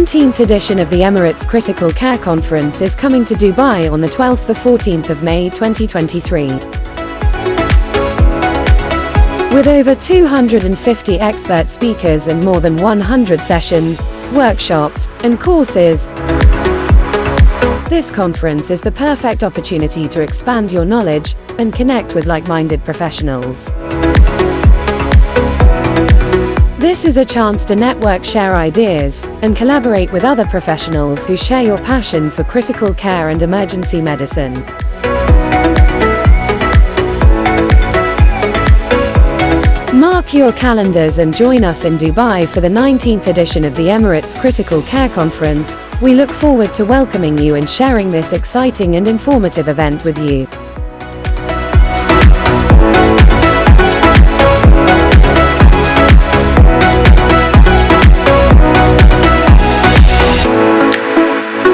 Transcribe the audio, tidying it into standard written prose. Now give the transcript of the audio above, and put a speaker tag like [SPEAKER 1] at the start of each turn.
[SPEAKER 1] 19th edition of the Emirates Critical Care Conference is coming to Dubai on the 12th to 14th of May 2023. With over 250 expert speakers and more than 100 sessions, workshops, and courses, this conference is the perfect opportunity to expand your knowledge and connect with like-minded professionals. This is a chance to network, share ideas, and collaborate with other professionals who share your passion for critical care and emergency medicine. Mark your calendars and join us in Dubai for the 19th edition of the Emirates Critical Care Conference. We look forward to welcoming you and sharing this exciting and informative event with you.